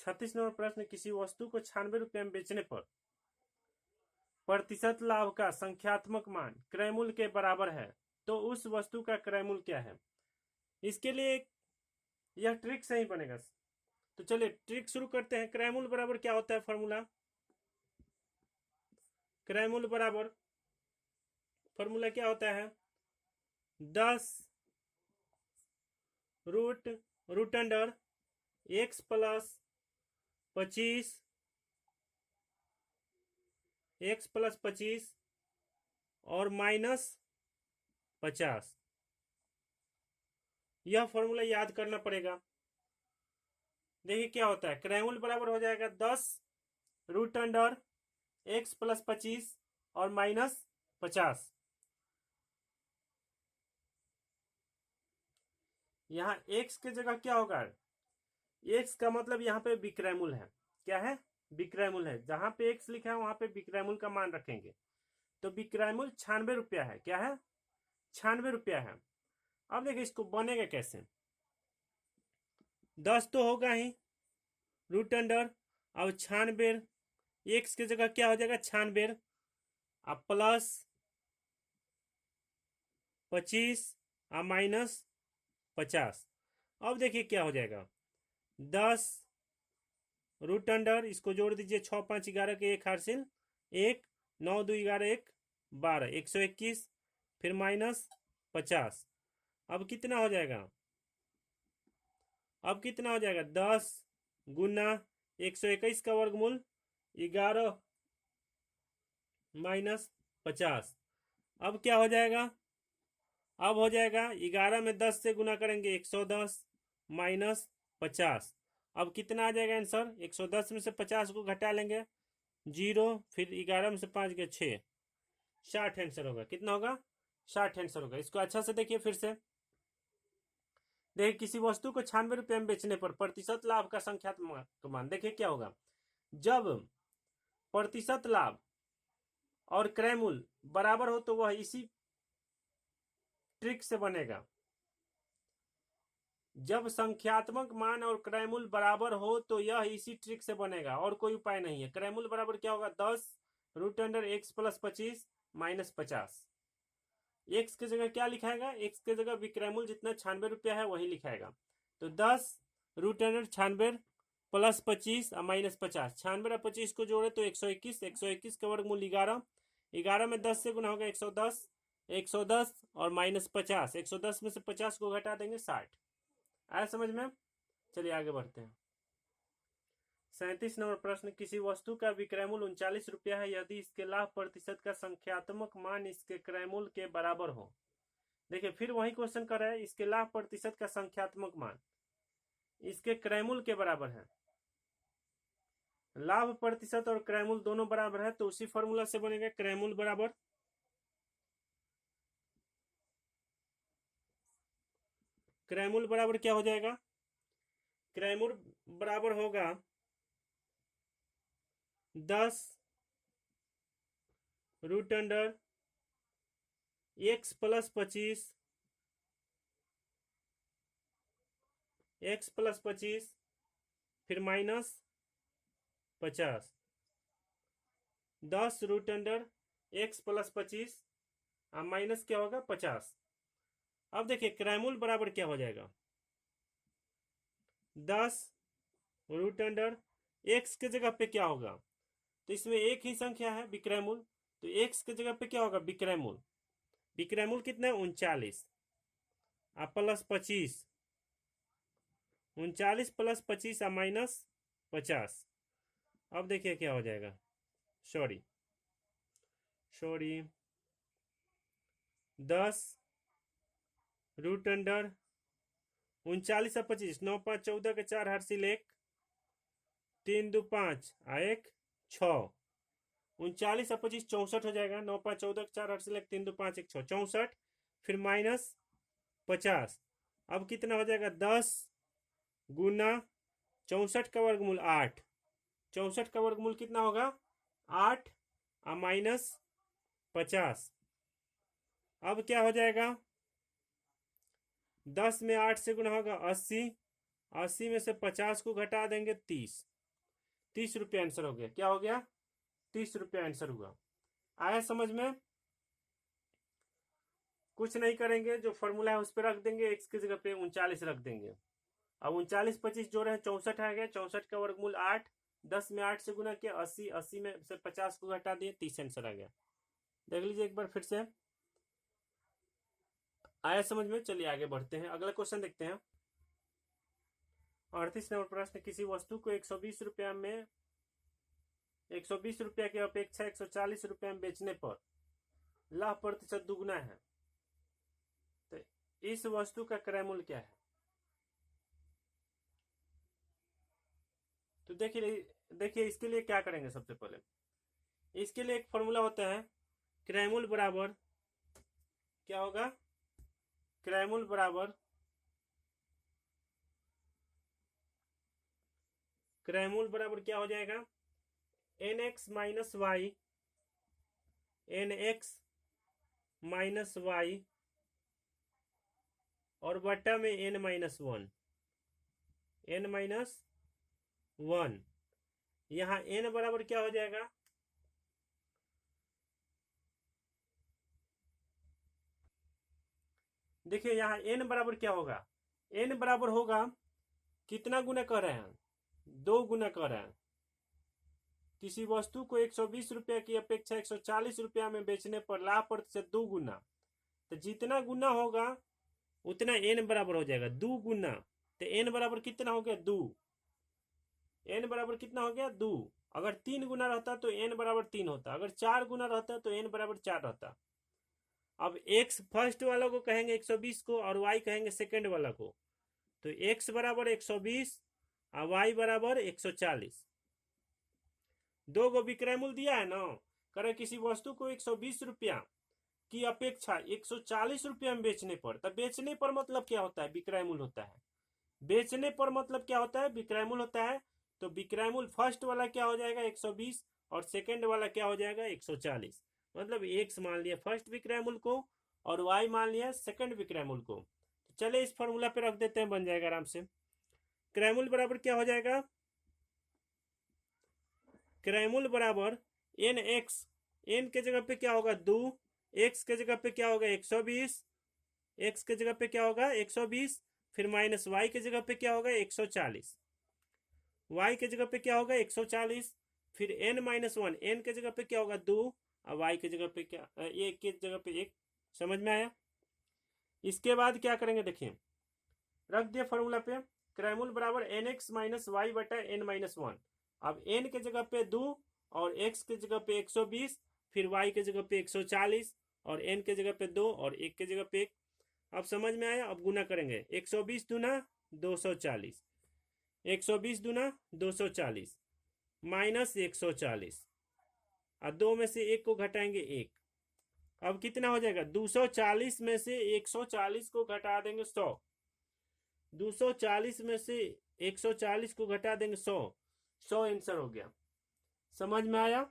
36 number प्रश्न, किसी वस्तु को 96 रुपये में बेचने पर प्रतिशत लाभ का संख्यात्मक मान क्रय मूल्य के बराबर है, तो उस वस्तु का क्रय मूल्य क्या है। इसके लिए यह ट्रिक सही बनेगा। तो चलिए ट्रिक शुरू करते हैं। क्रय मूल्य बराबर क्या होता है फॉर्मूला। क्रय मूल्य बराबर फॉर्मूला क्या होता है, 10 रूट अंडर x प्लस 25 और माइनस 50। यह फॉर्मूला याद करना पड़ेगा। देखिए क्या होता है, क्रय मूल्य बराबर हो जाएगा 10 रूट अंडर x प्लस 25 और माइनस 50। यहाँ x के जगह क्या होगा, x का मतलब यहाँ पे विक्रय मूल्य है। क्या है, विक्रय मूल्य है। जहां पे x लिखा है वहां पे विक्रय मूल्य का मान रखेंगे। तो विक्रय मूल्य 96 रुपया है। क्या है, 96 रुपया है। अब देखिए इसको बनेगा कैसे, 10 तो होगा ही रूट अंडर, अब 96 x की जगह क्या हो जाएगा 96, अब प्लस 25 और माइनस 50। अब देखिए क्या हो जाएगा, 10 रूट अंडर, इसको जोड़ दीजिए 6 5 11 के 1 हासिल 1, 9 2 11 1 12, 121, फिर माइनस 50। अब कितना हो जाएगा, अब कितना हो जाएगा 10 गुना 121 का वर्गमूल 11 माइनस 50। अब क्या हो जाएगा, अब हो जाएगा 11 में 10 से गुना करेंगे 110 माइनस 50। अब कितना आ जाएगा आंसर, 110 में से 50 को घटा लेंगे 0, फिर 11 में से 5 गए 6, 60 आंसर होगा। कितना होगा, 60 आंसर होगा। इसको अच्छा से देखिए फिर से। देखिए किसी वस्तु को 96 रुपये में बेचने पर प्रतिशत लाभ का संख्यात्मक मान, देखिए क्या होगा, जब प्रतिशत लाभ और क्रय मूल्य बराबर हो तो वह इसी ट्रिक से बनेगा। जब संख्यात्मक मान और क्रय मूल्य बराबर हो तो यह इसी ट्रिक से बनेगा, और कोई उपाय नहीं है। क्रय मूल्य बराबर क्या होगा, 10 root under x plus 25 minus 50। x की जगह क्या लिखाएगा, x की जगह विक्रय मूल्य जितना 96 रुपया है वही लिखाएगा। तो 10 रूट अंडर 96 प्लस 25 और माइनस 50, 96 और 25 को जोड़े तो 121, 121 का वर्गमूल 11, 11 में 10 से गुना होगा 110, 110 और माइनस 50, 110 में से 50 को घटा देंगे 60। आया समझ में। चलिए आगे बढ़ते हैं। 37 नंबर प्रश्न, किसी वस्तु का विक्रय मूल्य 39 रुपया है यदि इसके लाभ प्रतिशत का संख्यात्मक मान इसके क्रय मूल्य के बराबर हो। देखिए फिर वही क्वेश्चन कर रहा है, इसके लाभ प्रतिशत का संख्यात्मक मान इसके क्रय मूल्य के बराबर है। लाभ प्रतिशत और क्रय मूल्य दोनों बराबर है तो उसी फॉर्मूला से बनेगा, क्रय मूल्य बराबर क्रय मूल्य बराबर क्या हो जाएगा, क्रय मूल्य बराबर होगा 10 root under x plus 25, x plus 25 फिर minus 50, 10 root under x plus 25 और माइनस क्या होगा 50। अब देखिए क्रय मूल्य बराबर क्या हो जाएगा, 10 रूट अंडर x के जगह पे क्या होगा, तो इसमें एक ही संख्या है विक्रय मूल्य, तो x के जगह पे क्या होगा विक्रय मूल्य, विक्रय मूल्य कितना है 39 और प्लस 25, 39 प्लस 25 और माइनस 50। अब देखिए क्या हो जाएगा, सॉरी 10 रूट अंडर 39 और 25, 9 5 14 के 4 हासिल 1, 3 2 5 और 1 6, 39 और 25 64 हो जाएगा, 9 5 14 के 4 हासिल 1, 3 2 5 1 6 64, फिर माइनस 50। अब कितना हो जाएगा, 10 गुना 64 का वर्गमूल 8, 64 का वर्गमूल कितना होगा 8 और माइनस 50। अब क्या हो जाएगा, 10 में 8 से गुना होगा 80, 80 में से 50 को घटा देंगे 30, 30 रुपया आंसर हो गया। क्या हो गया? 30 रुपया आंसर हुआ। आया समझ में? कुछ नहीं करेंगे, जो फॉर्मूला है उस पर रख देंगे, एक्स की जगह पे 39 रख देंगे। अब 39 25 जोड़े हैं 64 आ गया। 64 का वर्गमूल 8, 10 में 8 से गुना किया 80, 80 में से 50 को घटा दिए 30 आंसर आ गया। देख लीजिए एक बार फिर से। आया समझ में? चलिए आगे बढ़ते हैं, अगला क्वेश्चन देखते हैं। 38 नंबर प्रश्न, किसी वस्तु को 120 रुपया में 120 रुपया की अपेक्षा 140 रुपया में बेचने पर लाभ प्रतिशत दुगुना है, तो इस वस्तु का क्रय मूल्य क्या है? तो देखिए इसके लिए क्या करेंगे। सबसे पहले इसके लिए एक फॉर्मूला होता है, क्रय मूल्य बराबर क्या होगा? क्रय मूल्य बराबर क्या हो जाएगा? nx माइनस वाई, nx माइनस वाई और बटा में n minus one, n minus one. यहाँ n बराबर क्या हो जाएगा? देखिए यहाँ n बराबर क्या होगा? n बराबर होगा, कितना गुना कर रहे हैं? 2 गुना कर रहे हैं। किसी वस्तु को 120 रुपया की अपेक्षा 140 रुपया में बेचने पर लाभ प्रतिशत 2 गुना, तो जितना गुना होगा उतना n बराबर हो जाएगा 2 गुना। तो n बराबर कितना हो गया? 2। n बराबर कितना हो गया? 2। अगर 3 गुना रहता तो n बराबर 3 होता, अगर 4 गुना रहता तो n बराबर 4 रहता। अब x फर्स्ट वाला को कहेंगे 120 को और y कहेंगे सेकंड वाला को, तो x बराबर 120 और y बराबर 140। दो गो विक्रय मूल्य दिया है ना, करे किसी वस्तु को 120 रुपया की अपेक्षा 140 रुपया में बेचने पर, तब बेचने पर मतलब क्या होता है? विक्रय मूल्य होता है। बेचने पर मतलब क्या होता है? विक्रय मूल्य होता है। तो विक्रय मूल्य फर्स्ट वाला क्या हो जाएगा? 120 और सेकंड वाला क्या हो जाएगा? 140। मतलब एक्स मान लिया फर्स्ट विक्रय मूल्य को और वाई मान लिया सेकंड विक्रय मूल्य को। तो चले इस फॉर्मूला पे रख देते हैं, बन जाएगा आराम से। क्रय मूल्य बराबर क्या हो जाएगा? क्रय मूल्य बराबर एन एक्स, एन के जगह पे क्या होगा? 2, एक्स के जगह पे क्या होगा? 120, एक्स के जगह पे क्या होगा? 120, फिर माइनस वाई के जगह पे क्या होगा? 140, वाई के जगह पे क्या होगा? 140, फिर एन माइनस वन, एन के जगह पे क्या होगा? 2 और वाई के जगह पे क्या? एक के जगह पे 1। समझ में आया? इसके बाद क्या करेंगे देखिए, रख दिया फॉर्मूला पे, क्रय मूल्य बराबर एन एक्स माइनस वाई बटा एन माइनस वन। अब n के जगह पे 2 और x के जगह पे 120, फिर y के जगह पे 140 और n के जगह पे 2 और 1 के जगह पे 1। अब समझ में आया? अब गुना करेंगे, 120 दूना 240, 120 दूना 240 माइनस 140 और 2 में से 1 को घटाएंगे 1। अब कितना हो जाएगा? 240 में से 140 को घटा देंगे 100, 240 में से 140 को घटा देंगे 100 आंसर हो गया। समझ में आया?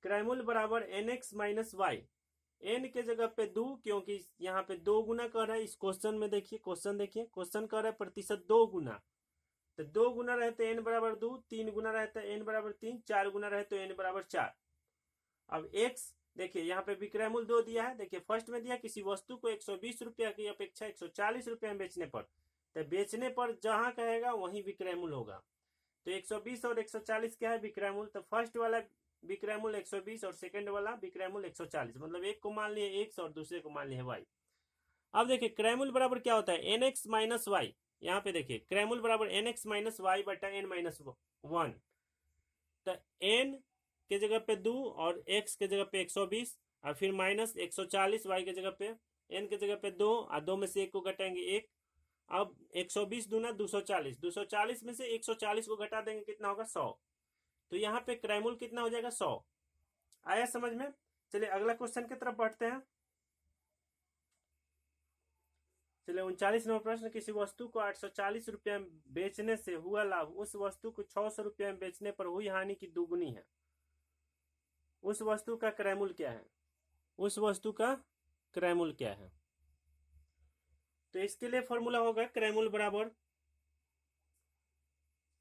क्रय मूल्य बराबर n x minus y, n के जगह पे 2, क्योंकि यहाँ पे 2 गुना कर रहा है। इस क्वेश्चन में देखिए, क्वेश्चन कर रहा है प्रतिशत 2 गुना, तो 2 गुना रहे तो एन बराबर 2, 3 गुना रहे तो एन बराबर 3, 4 गुना रहे तो एन बराबर 4। अब एक्स देखिए यहाँ पे विक्रय मूल्य 2 दिया है। देखिए फर्स्ट में दिया किसी वस्तु को 120 रुपया की अपेक्षा 140 रुपया में बेचने पर, तो बेचने पर जहां कहेगा वहीं विक्रय मूल्य होगा। तो 120 और 140 क्या है? विक्रय मूल्य। तो फर्स्ट वाला विक्रय मूल्य 120 और सेकंड वाला विक्रय मूल्य 140, मतलब एक को मान लिए x और दूसरे को मान लिए y। अब देखिए क्रय मूल्य बराबर क्या होता है? N x minus y. यहाँ पे देखिए क्रय मूल्य बराबर एन एक्स माइनस वाई बटा एन माइनस वन। तो n के जगह पे 2 और x के जगह पे 120 और फिर माइनस 140 y के जगह पे, n के जगह पे 2 और 2 में से 1 को घटाएंगे 1। अब 120 दूना 240, 240 में से 140 को घटा देंगे, कितना होगा? 100। तो यहाँ पे क्रय मूल्य कितना हो जाएगा? 100। आया समझ में? चलिए अगला क्वेश्चन की तरफ बढ़ते हैं। चलिए 39 नंबर प्रश्न, किसी वस्तु को 840 रुपया में बेचने से हुआ लाभ उस वस्तु को 600 रुपया में बेचने पर हुई हानि की दुगुनी है, उस वस्तु का क्रय मूल्य क्या है? उस वस्तु का क्रय मूल्य क्या है? तो इसके लिए फॉर्मूला होगा क्रय मूल्य बराबर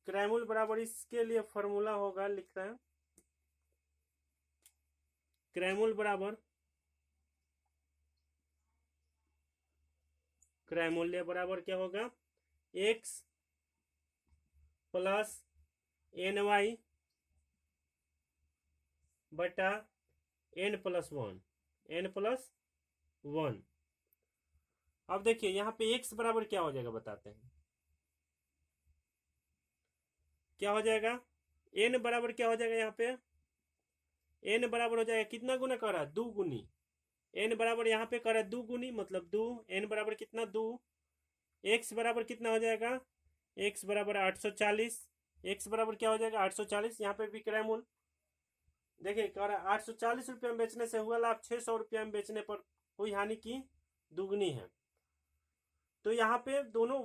क्रैमुल बराबर इसके लिए फॉर्मूला होगा, लिख रहे हैं क्रैमुल बराबर क्या होगा, x प्लस एन वाई बटा n+1। अब देखिए यहाँ पे x बराबर क्या हो जाएगा बताते हैं, क्या हो जाएगा, n बराबर क्या हो जाएगा, यहाँ पे n बराबर हो जाएगा कितना गुना कर रहा है, 2 गुनी। n बराबर यहाँ पे कर रहा है 2 गुनी, मतलब 2, n बराबर कितना 2। x बराबर कितना हो जाएगा, x बराबर 840, x बराबर क्या हो जाएगा 840। यहाँ पे भी क्रैमुल देखिए कह रहा है 840 रुपये में बेचने से हुआ लाभ 600 रुपये में बेचने पर हुई हानि की दुगनी है। तो यहाँ पे दोनों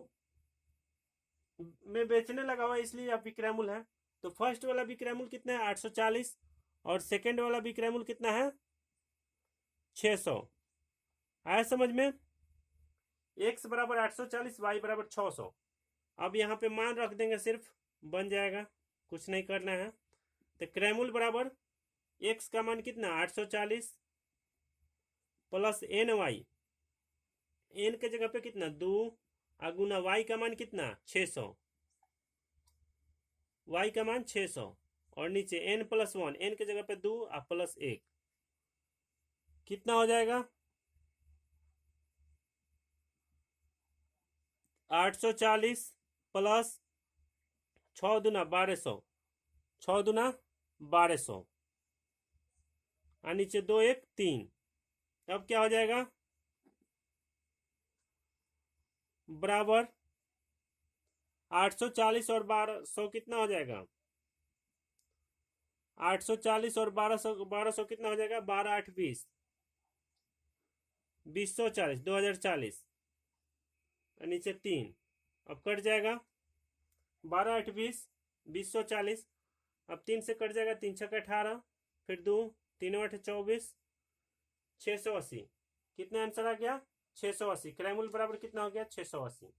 में बेचने लगा हुआ इसलिए अब विक्रयमूल है। तो फर्स्ट वाला विक्रयमूल कितना है 840 और सेकंड वाला विक्रयमूल कितना है 600। आया समझ में, x बराबर 840 y बराबर 600। अब यहाँ पे मान रख देंगे, सिर्फ बन जाएगा, कुछ नहीं करना है। तो क्रैमुल बराबर x का मान कितना 840 प्लस एन वाई, एन के जगह पे कितना 2 गुना y का मान कितना 600, y का मान 600 और नीचे n+1, n के जगह पे 2 प्लस 1 कितना हो जाएगा 840 प्लस 6 दूना 1200, 6 दूना 1200 और नीचे 2 1 3। अब क्या हो जाएगा बराबर 840 और 1200 कितना हो जाएगा 840 और 1200 कितना हो जाएगा 12 8 20 2040 2040 और नीचे 3। अब कट जाएगा 12 8 20 2040, अब 3 से कट जाएगा 3 6 18, फिर 2 3 8 24 680। कितना आंसर आ गया 680। क्रैमुल बराबर कितना हो गया 680,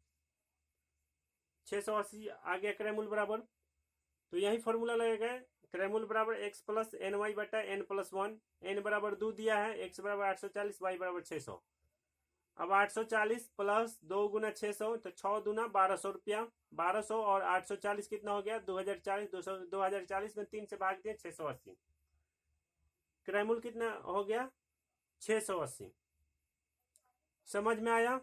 680 आ गया क्रैमुल बराबर। तो यही फॉर्मूला लगेगा, क्रैमुल बराबर x प्लस एन वाई बटा n+1। n बराबर 2 दिया है, x बराबर 840, y बराबर 600। अब 840 प्लस 2 गुना 600 तो 6 दूना 1200 रुपया, 1200 और 840 कितना हो गया 2040, 2040 में 3 से भाग दिया 680। क्रैमुल कितना हो गया 680। समझ में आया।